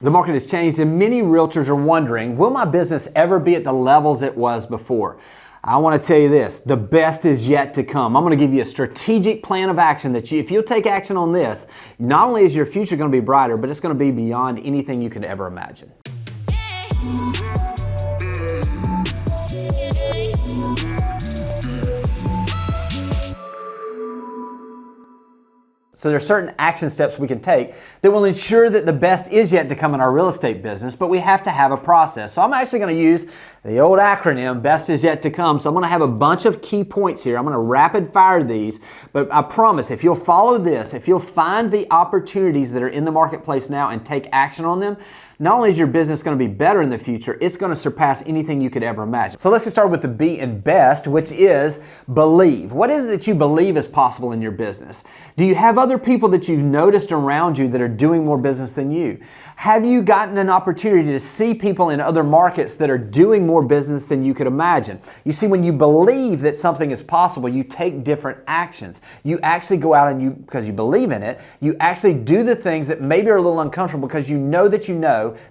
The market has changed and many realtors are wondering, will my business ever be at the levels it was before? I want to tell you this, the best is yet to come. I'm going to give you a strategic plan of action that if you'll take action on this, not only is your future going to be brighter, but it's going to be beyond anything you could ever imagine. So there are certain action steps we can take that will ensure that the best is yet to come in our real estate business, but we have to have a process. So I'm actually going to use the old acronym, best is yet to come. So I'm going to have a bunch of key points here. I'm going to rapid fire these, but I promise if you'll follow this, if you'll find the opportunities that are in the marketplace now and take action on them, not only is your business going to be better in the future, it's going to surpass anything you could ever imagine. So let's get started with the B in best, which is believe. What is it that you believe is possible in your business? Do you have other people that you've noticed around you that are doing more business than you? Have you gotten an opportunity to see people in other markets that are doing more business than you could imagine? You see, when you believe that something is possible, you take different actions. You actually go out and because you believe in it, you actually do the things that maybe are a little uncomfortable because you know that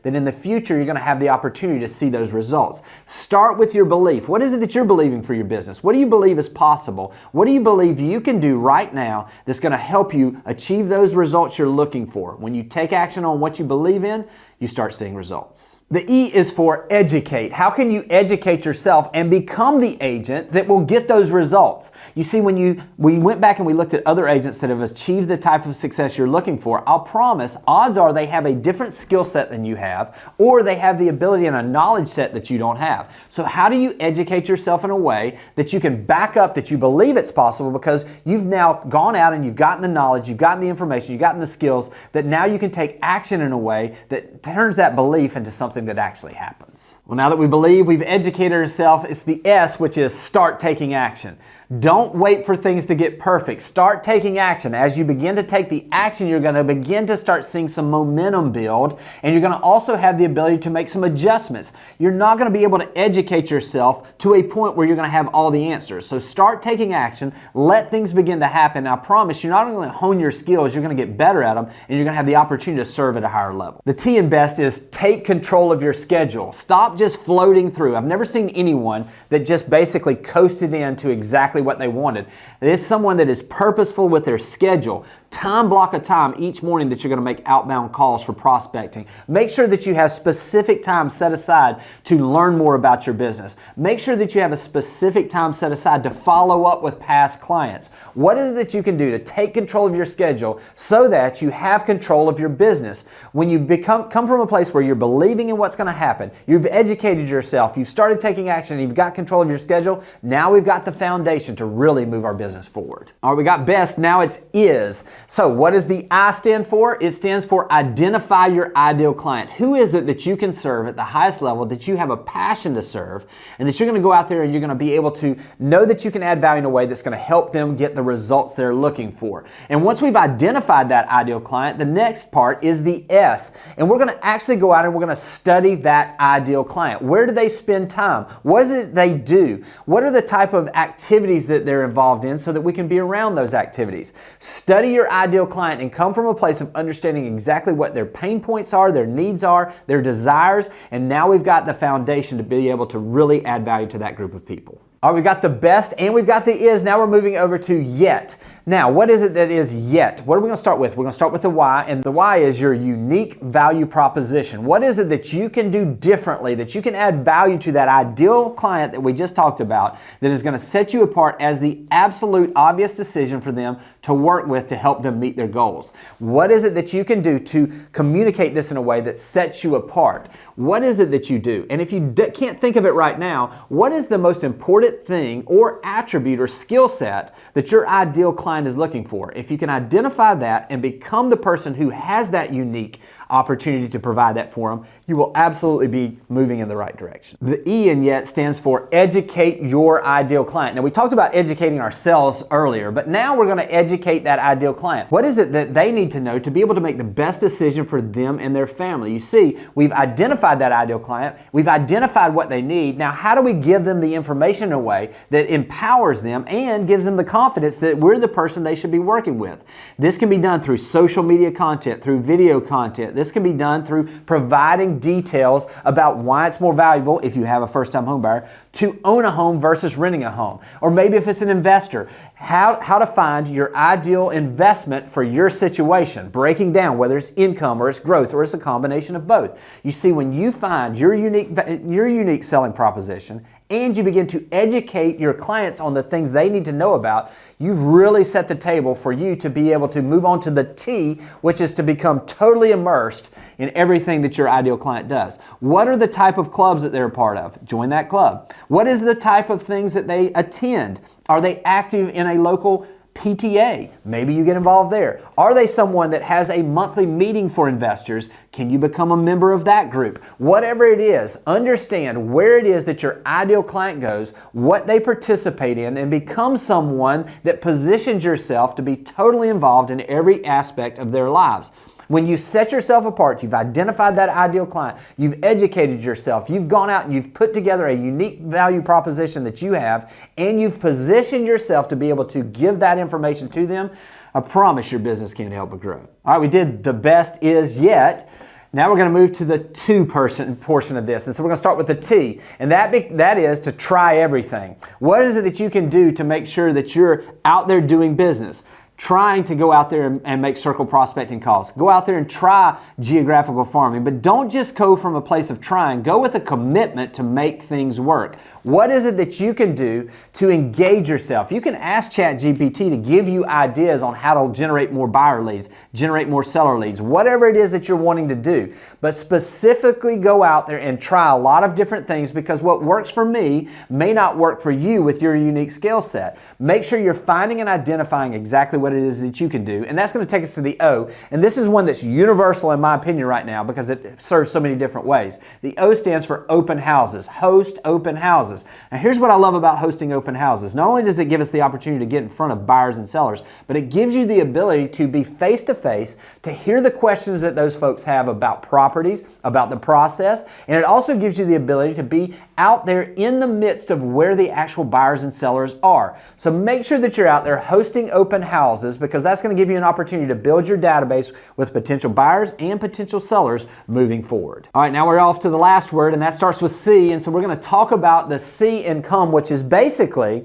in the future you're going to have the opportunity to see those results. Start with your belief. What is it that you're believing for your business? What do you believe is possible? What do you believe you can do right now that's going to help you achieve those results you're looking for? When you take action on what you believe in, you start seeing results. The E is for educate. How can you educate yourself and become the agent that will get those results? You see, we went back and we looked at other agents that have achieved the type of success you're looking for, I'll promise, odds are they have a different skill set than you have, or they have the ability and a knowledge set that you don't have. So how do you educate yourself in a way that you can back up that you believe it's possible because you've now gone out and you've gotten the knowledge, you've gotten the information, you've gotten the skills that now you can take action in a way that turns that belief into something that actually happens. Well, now that we believe, we've educated ourselves, it's the S, which is start taking action. Don't wait for things to get perfect. Start taking action. As you begin to take the action, you're going to begin to start seeing some momentum build, and you're going to also have the ability to make some adjustments. You're not going to be able to educate yourself to a point where you're going to have all the answers. So start taking action. Let things begin to happen. And I promise you're not only going to hone your skills, you're going to get better at them, and you're going to have the opportunity to serve at a higher level. The T in best is take control of your schedule. Stop just floating through. I've never seen anyone that just basically coasted into exactly what they wanted. It's someone that is purposeful with their schedule. Time block a time each morning that you're going to make outbound calls for prospecting. Make sure that you have specific time set aside to learn more about your business. Make sure that you have a specific time set aside to follow up with past clients. What is it that you can do to take control of your schedule so that you have control of your business? When you come from a place where you're believing in what's going to happen, you've educated yourself, you've started taking action, you've got control of your schedule, now we've got the foundation to really move our business forward. All right, we got best, now it's is. So what does the I stand for? It stands for identify your ideal client. Who is it that you can serve at the highest level, that you have a passion to serve, and that you're going to go out there and you're going to be able to know that you can add value in a way that's going to help them get the results they're looking for. And once we've identified that ideal client, the next part is the S. And we're going to actually go out and we're going to study that ideal client. Where do they spend time? What is it they do? What are the type of activities that they're involved in so that we can be around those activities? Study your ideal client and come from a place of understanding exactly what their pain points are, their needs are, their desires, and now we've got the foundation to be able to really add value to that group of people. All right, we've got the best and we've got the is. Now we're moving over to yet. Now, what is it that is yet? What are we going to start with? We're going to start with the why, and the why is your unique value proposition. What is it that you can do differently, that you can add value to that ideal client that we just talked about, that is going to set you apart as the absolute obvious decision for them to work with to help them meet their goals? What is it that you can do to communicate this in a way that sets you apart? What is it that you do? And if you can't think of it right now, what is the most important thing or attribute or skill set that your ideal client is looking for? If you can identify that and become the person who has that unique opportunity to provide that for them, you will absolutely be moving in the right direction. The E in yet stands for educate your ideal client. Now, we talked about educating ourselves earlier, but now we're going to educate that ideal client. What is it that they need to know to be able to make the best decision for them and their family? You see, we've identified that ideal client. We've identified what they need. Now, how do we give them the information in a way that empowers them and gives them the confidence that we're the person they should be working with? This can be done through social media content, through video content. This can be done through providing details about why it's more valuable, if you have a first-time home buyer, to own a home versus renting a home. Or maybe if it's an investor, how to find your ideal investment for your situation, breaking down whether it's income or it's growth or it's a combination of both. You see, when you find your unique selling proposition and you begin to educate your clients on the things they need to know about, you've really set the table for you to be able to move on to the T, which is to become totally immersed in everything that your ideal client does. What are the type of clubs that they're a part of? Join that club. What is the type of things that they attend? Are they active in a local PTA? Maybe you get involved there. Are they someone that has a monthly meeting for investors? Can you become a member of that group? Whatever it is, understand where it is that your ideal client goes, what they participate in, and become someone that positions yourself to be totally involved in every aspect of their lives. When you set yourself apart, you've identified that ideal client, you've educated yourself, you've gone out and you've put together a unique value proposition that you have, and you've positioned yourself to be able to give that information to them, I promise your business can't help but grow. All right, we did the best is yet. Now we're going to move to the to portion of this. And so we're going to start with the T. And that is to try everything. What is it that you can do to make sure that you're out there doing business? Trying to go out there and make circle prospecting calls. Go out there and try geographical farming, but don't just go from a place of trying. Go with a commitment to make things work. What is it that you can do to engage yourself? You can ask ChatGPT to give you ideas on how to generate more buyer leads, generate more seller leads, whatever it is that you're wanting to do. But specifically go out there and try a lot of different things, because what works for me may not work for you with your unique skill set. Make sure you're finding and identifying exactly what it is that you can do. And that's going to take us to the O. And this is one that's universal in my opinion right now because it serves so many different ways. The O stands for open houses. Host open houses. Now here's what I love about hosting open houses. Not only does it give us the opportunity to get in front of buyers and sellers, but it gives you the ability to be face to face, to hear the questions that those folks have about properties, about the process, and it also gives you the ability to be out there in the midst of where the actual buyers and sellers are. So make sure that you're out there hosting open houses, because that's going to give you an opportunity to build your database with potential buyers and potential sellers moving forward. All right, now we're off to the last word, and that starts with C. And so we're going to talk about the C in come, which is basically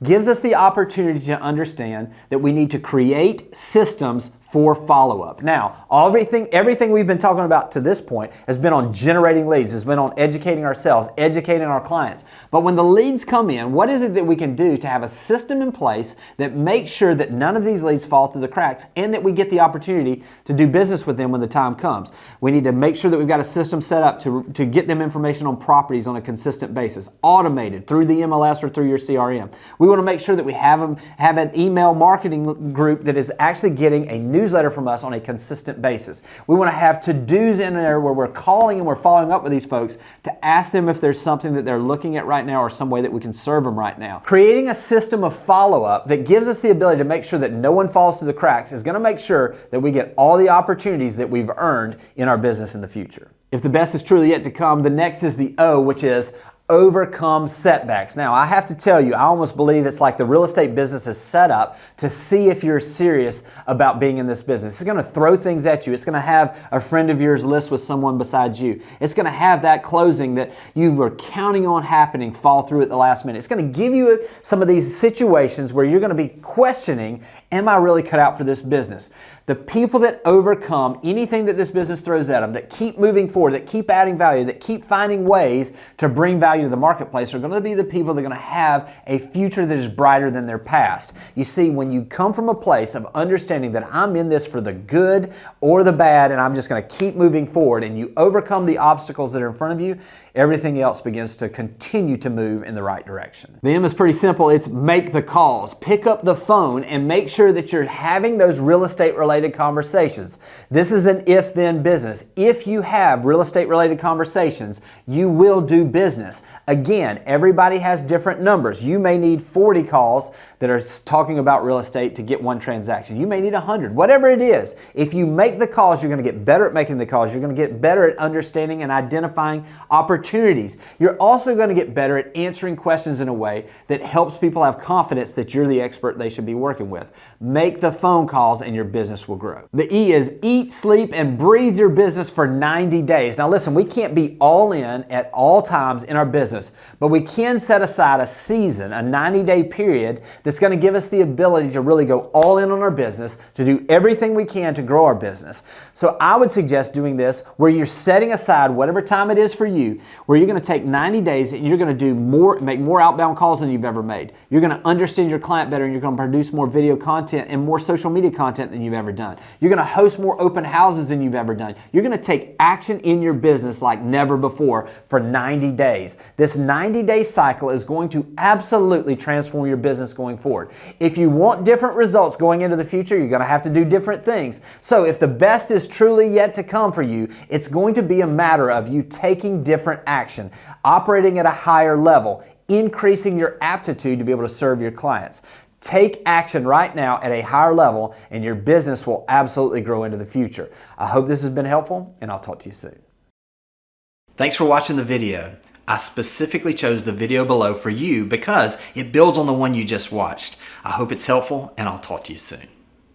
gives us the opportunity to understand that we need to create systems for follow-up. Now, everything we've been talking about to this point has been on generating leads, has been on educating ourselves, educating our clients. But when the leads come in, what is it that we can do to have a system in place that makes sure that none of these leads fall through the cracks and that we get the opportunity to do business with them when the time comes? We need to make sure that we've got a system set up to get them information on properties on a consistent basis, automated through the MLS or through your CRM. We want to make sure that we have an email marketing group that is actually getting a newsletter from us on a consistent basis. We want to have to-dos in there where we're calling and we're following up with these folks to ask them if there's something that they're looking at right now or some way that we can serve them right now. Creating a system of follow-up that gives us the ability to make sure that no one falls through the cracks is going to make sure that we get all the opportunities that we've earned in our business in the future. If the best is truly yet to come, the next is the O, which is overcome setbacks. Now, I have to tell you, I almost believe it's like the real estate business is set up to see if you're serious about being in this business. It's going to throw things at you. It's going to have a friend of yours list with someone besides you. It's going to have that closing that you were counting on happening fall through at the last minute. It's going to give you some of these situations where you're going to be questioning, am I really cut out for this business? The people that overcome anything that this business throws at them, that keep moving forward, that keep adding value, that keep finding ways to bring value to the marketplace are going to be the people that are going to have a future that is brighter than their past. You see, when you come from a place of understanding that I'm in this for the good or the bad and I'm just going to keep moving forward, and you overcome the obstacles that are in front of you, everything else begins to continue to move in the right direction. The M is pretty simple. It's make the calls. Pick up the phone and make sure that you're having those real estate related conversations. This is an if-then business. If you have real estate related conversations, you will do business. Again, everybody has different numbers. You may need 40 calls that are talking about real estate to get one transaction. You may need 100, whatever it is. If you make the calls, you're going to get better at making the calls. You're going to get better at understanding and identifying opportunities. You're also going to get better at answering questions in a way that helps people have confidence that you're the expert they should be working with. Make the phone calls and your business will grow. The E is eat, sleep, and breathe your business for 90 days. Now listen, we can't be all in at all times in our business, but we can set aside a season, a 90-day period that's going to give us the ability to really go all in on our business, to do everything we can to grow our business. So I would suggest doing this where you're setting aside whatever time it is for you, where you're going to take 90 days and you're going to do make more outbound calls than you've ever made. You're going to understand your client better and you're going to produce more video content and more social media content than you've ever done. You're going to host more open houses than you've ever done. You're going to take action in your business like never before for 90 days. This 90-day cycle is going to absolutely transform your business going forward. If you want different results going into the future, you're going to have to do different things. So if the best is truly yet to come for you, it's going to be a matter of you taking different action, operating at a higher level, increasing your aptitude to be able to serve your clients. Take action right now at a higher level and your business will absolutely grow into the future. I hope this has been helpful and I'll talk to you soon. Thanks for watching the video. I specifically chose the video below for you because it builds on the one you just watched. I hope it's helpful and I'll talk to you soon.